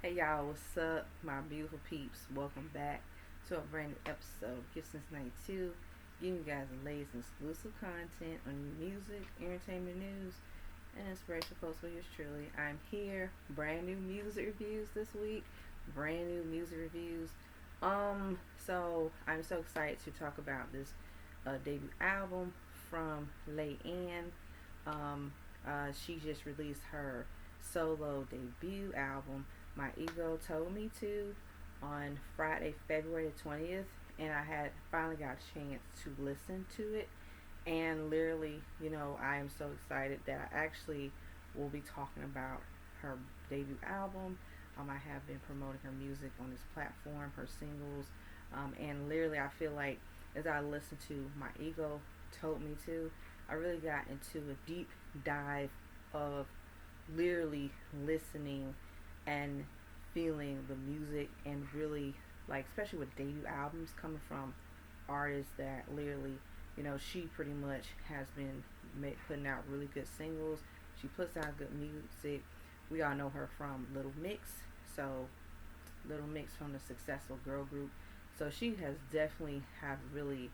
Hey y'all, what's up, my beautiful peeps? Welcome back to a brand new episode of Gibson's 92, giving you guys the latest and exclusive content on music, entertainment news, and inspirational posts with yours truly. I'm here, brand new music reviews this week, brand new music reviews. So I'm so excited to talk about this debut album from Leigh-Anne. She just released her solo debut album, My Ego Told Me To, on Friday, February 20th, and I had finally got a chance to listen to it. And literally, I am so excited that I actually will be talking about her debut album. I have been promoting her music on this platform, her singles, and literally, I feel like as I listened to My Ego Told Me To, I really got into a deep dive of literally listening and feeling the music and really, like, especially with debut albums coming from artists that literally, she pretty much has been putting out really good singles. She puts out good music. We all know her from Little Mix, so Little Mix from the successful girl group. So she has definitely have really,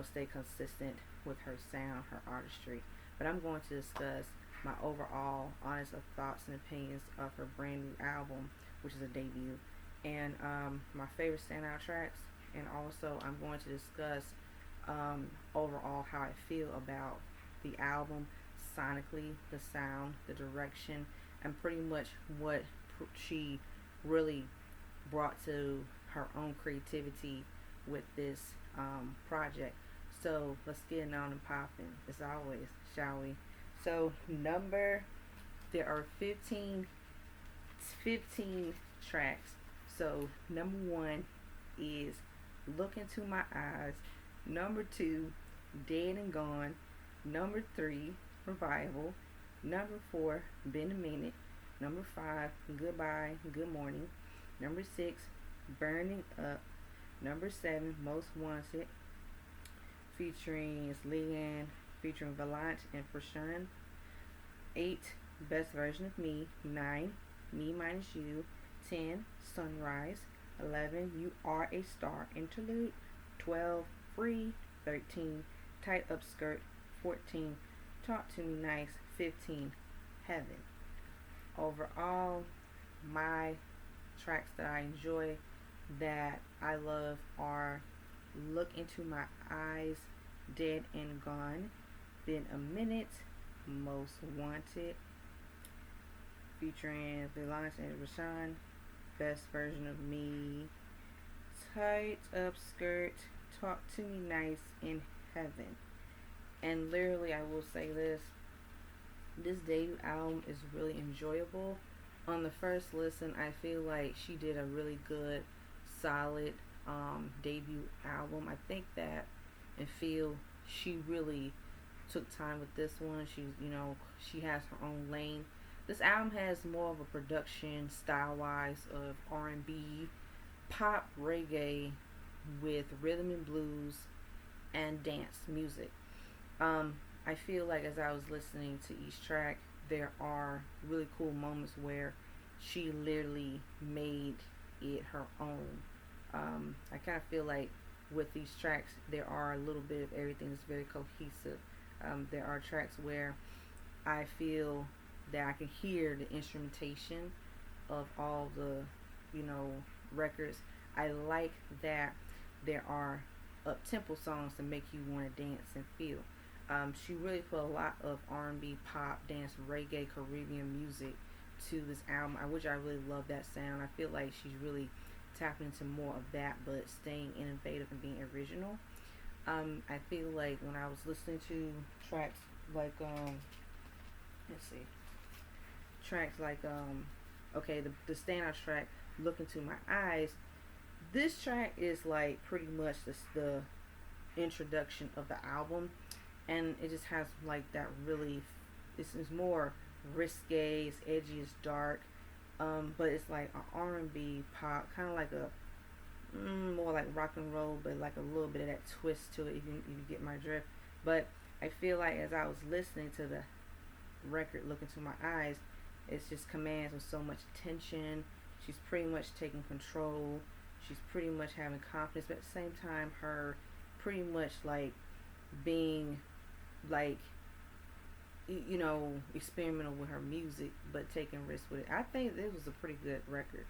stayed consistent with her sound, her artistry. But I'm going to discuss my overall honest thoughts and opinions of her brand new album, which is a debut, and my favorite standout tracks. And also, I'm going to discuss overall how I feel about the album, sonically, the sound, the direction, and pretty much what she really brought to her own creativity with this project. So let's get it on and popping, as always, shall we? So there are 15 tracks. So number one is Look Into My Eyes. Number two, Dead and Gone. Number three, Revival. Number four, Been a Minute. Number five, Goodbye, Good Morning. Number six, Burning Up. Number seven, Most Wanted, featuring Leigh-Anne, featuring Valant and Prashun. 8, Best Version of Me. 9, Me Minus You. 10, Sunrise. 11, You Are a Star interlude. 12, Free. 13, Tight Up Skirt. 14, Talk to Me Nice. 15, Heaven. Overall, my tracks that I enjoy, that I love, are Look Into My Eyes, Dead and Gone, Been a Minute, Most Wanted, featuring Valance and Rashawn, Best Version of Me, Tight Up Skirt, Talk to Me Nice, in Heaven. And literally, I will say this debut album is really enjoyable. On the first listen, I feel like she did a really good, solid debut album. I think that and feel she really took time with this one. She has her own lane. This album has more of a production style wise of R&B, pop, reggae with rhythm and blues and dance music. I feel like as I was listening to each track, there are really cool moments where she literally made it her own. I kind of feel like with these tracks, there are a little bit of everything that's very cohesive. There are tracks where I feel that I can hear the instrumentation of all the, you know, records. I like that there are up tempo songs to make you want to dance and feel. She really put a lot of R&B, pop, dance, reggae, Caribbean music to this album, which I really love that sound. I feel like she's really tapping into more of that, but staying innovative and being original. I feel like when I was listening to tracks like let's see, tracks like okay, the standout track, "Look Into My Eyes." This track is like pretty much the introduction of the album, and it just has like that really. It's more risque, it's edgy, it's dark, but it's like an R&B pop, kind of like a more like rock and roll, but like a little bit of that twist to it. If you get my drift, but I feel like as I was listening to the record, "Look Into My Eyes," it's just commands with so much attention. She's pretty much taking control. She's pretty much having confidence, but at the same time, her pretty much like being like experimental with her music, but taking risks with it. I think this was a pretty good record.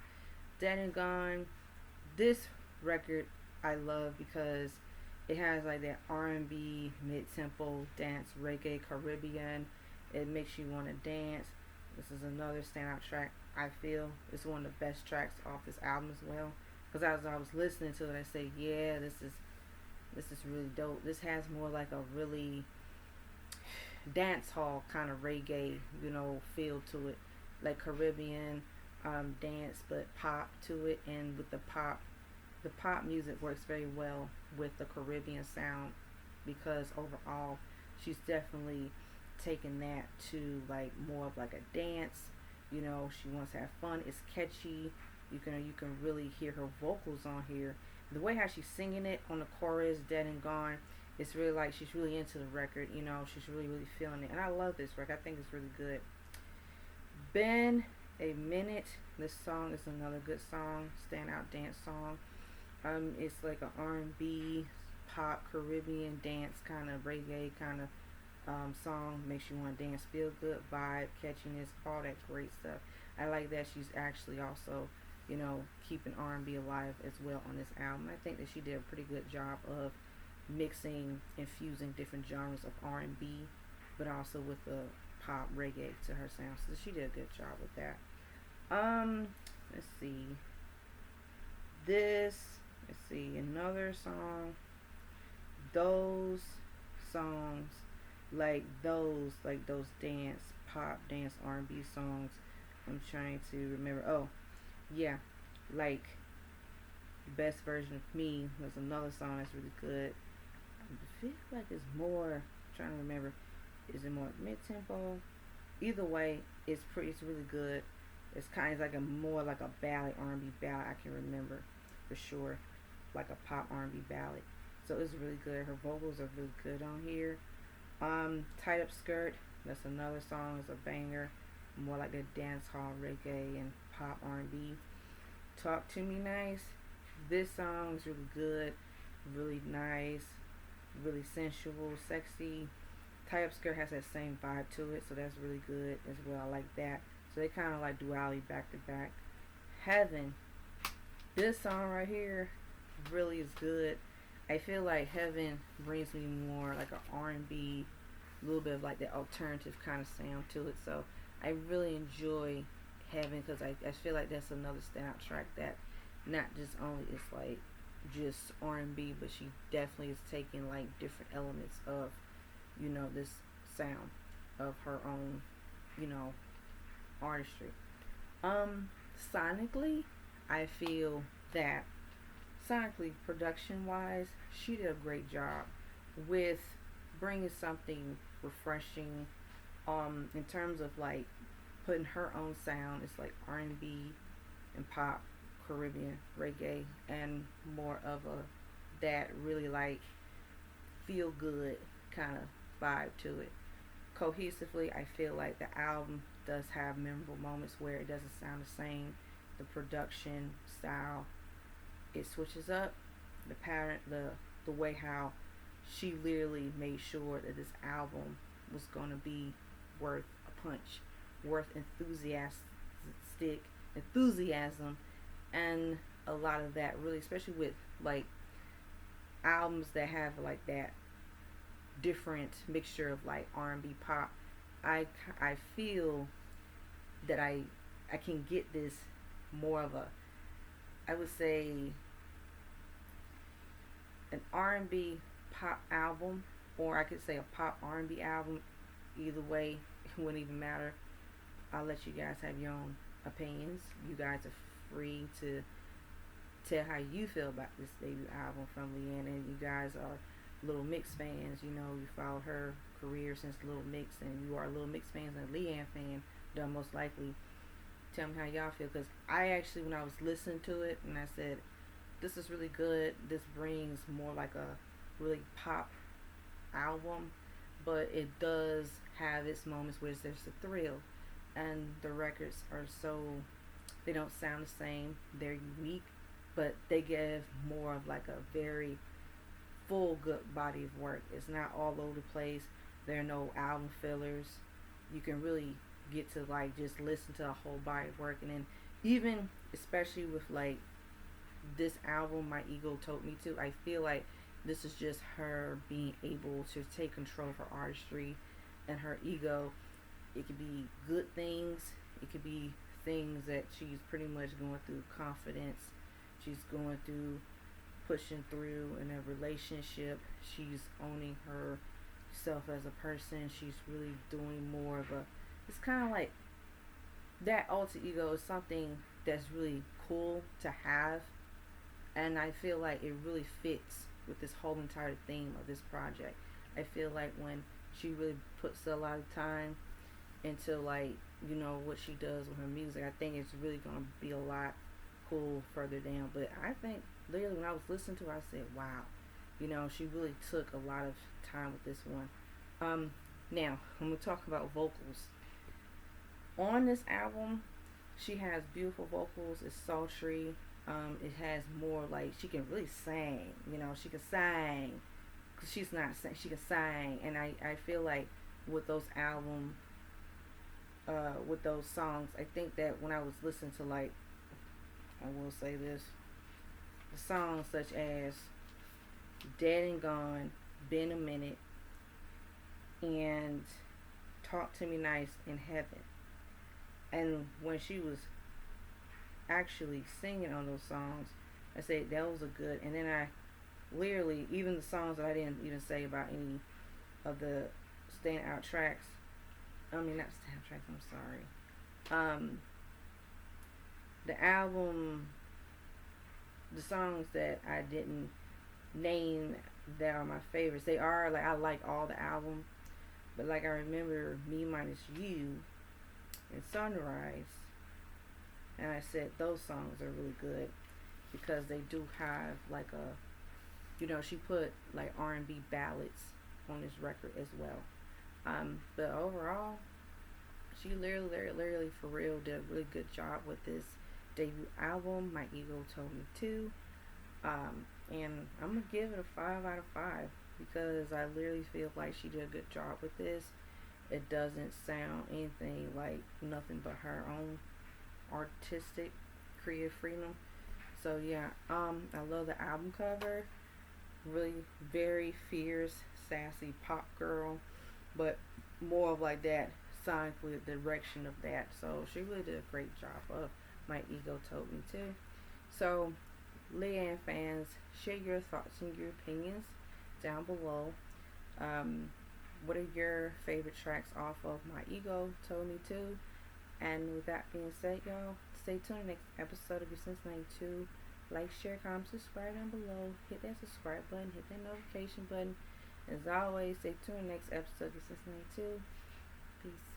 Dead and Gone. This record I love because it has like that R&B, mid-tempo, dance, reggae, Caribbean. It makes you want to dance. This is another standout track. I feel it's one of the best tracks off this album as well. Because as I was listening to it, I say, yeah, this is really dope. This has more like a really dance hall kind of reggae, feel to it, like Caribbean dance, but pop to it. And with the pop music works very well with the Caribbean sound because overall, she's definitely taken that to like more of like a dance. She wants to have fun. It's catchy. You can really hear her vocals on here. The way how she's singing it on the chorus, Dead and Gone, it's really like she's really into the record. She's really feeling it, and I love this record. I think it's really good. Been a Minute. This song is another good song, standout dance song. It's like a R&B, pop, Caribbean dance kind of reggae kind of song. Makes you want to dance, feel good, vibe, catchiness, all that great stuff. I like that she's actually also, keeping R&B alive as well on this album. I think that she did a pretty good job of infusing different genres of R&B, but also with the pop reggae to her sound. So she did a good job with that. Let's see. Another song. Those songs, like those dance, pop, dance, R&B songs. I'm trying to remember. Oh, yeah, like Best Version of Me was another song that's really good. I feel like it's more. I'm trying to remember. Is it more mid-tempo? Either way, it's really good. It's kind of like more like a ballad, R&B ballad. I can remember for sure, like a pop R&B ballad. So it's really good. Her vocals are really good on here. Tight Up Skirt. That's another song. It's a banger. More like a dance hall reggae and pop R&B. Talk to Me Nice. This song is really good, really nice, really sensual, sexy. Tie Up Skirt has that same vibe to it, so that's really good as well. I like that. So they kind of like duality back to back. Heaven. This song right here really is good. I feel like Heaven brings me more like an R&B, a little bit of like the alternative kind of sound to it. So I really enjoy Heaven because I feel like that's another standout track that not just only is like just R&B, but she definitely is taking like different elements of this sound of her own artistry. Sonically, I feel that sonically, production wise, she did a great job with bringing something refreshing in terms of like putting her own sound. It's like R&B and pop, Caribbean, reggae, and more of a that really like feel good kind of vibe to it. Cohesively, I feel like the album does have memorable moments where it doesn't sound the same. The production style, it switches up. The pattern, the way how she literally made sure that this album was going to be worth a punch, worth enthusiasm, and a lot of that really, especially with like albums that have like that different mixture of like R&B pop. I feel that I can get this more of a, I would say, an R&B pop album, or I could say a pop R&B album. Either way, it wouldn't even matter. I'll let you guys have your own opinions. You guys are free to tell how you feel about this debut album from Leigh-Anne, and you guys are Little Mix fans. You followed her career since Little Mix, and you are Little Mix fans and a Leigh-Anne fan. Then most likely, tell me how y'all feel, because I actually, when I was listening to it, and I said, this is really good. This brings more like a really pop album, but it does have its moments where there's a thrill, and the records are so, They don't sound the same. They're unique, but they give more of like a very full good body of work. It's not all over the place. There are no album fillers. You can really get to like just listen to a whole body of work, and then even especially with like this album, My Ego Told Me To, I feel like this is just her being able to take control of her artistry and her ego. It could be good things, it could be things that she's pretty much going through confidence, she's going through pushing through in a relationship, she's owning herself as a person, she's really doing more of a, it's kind of like that alter ego is something that's really cool to have, and I feel like it really fits with this whole entire theme of this project. I feel like when she really puts a lot of time into like, you know, what she does with her music, I think it's really gonna be a lot cool further down. But I think literally when I was listening to her, I said, wow, you know, she really took a lot of time with this one. Now when we talk about vocals on this album, she has beautiful vocals. It's sultry. It has more like she can really sing. You know, she can sing. Cause she's not sing. She can sing, and I feel like with those album, with those songs, I think that when I was listening to like, I will say this, the songs such as "Dead and Gone," "Been a Minute," and "Talk to Me Nice" in Heaven, and when she was actually singing on those songs, I said that was a good. And then I literally, even the songs that I didn't even say about any of the standout tracks, I mean not standout tracks, I'm sorry, the album, the songs that I didn't name that are my favorites, they are like, I like all the album, but like I remember Me Minus You and Sunrise, and I said those songs are really good because they do have like a, you know, she put like R&B ballads on this record as well. But overall, she literally for real did a really good job with this debut album, My Ego Told Me To. And I'm gonna give it a 5 out of 5 because I literally feel like she did a good job with this. It doesn't sound anything like nothing but her own artistic creative freedom. So yeah, I love the album cover. Really very fierce, sassy pop girl, but more of like that sonically the direction of that. So she really did a great job of My Ego Told Me To. So Leigh-Anne fans, share your thoughts and your opinions down below. What are your favorite tracks off of My Ego Told Me To? And with that being said, y'all, stay tuned next episode of Your Since 92. Like, share, comment, subscribe down below. Hit that subscribe button, hit that notification button. As always, stay tuned next episode of Your Since 92. Peace.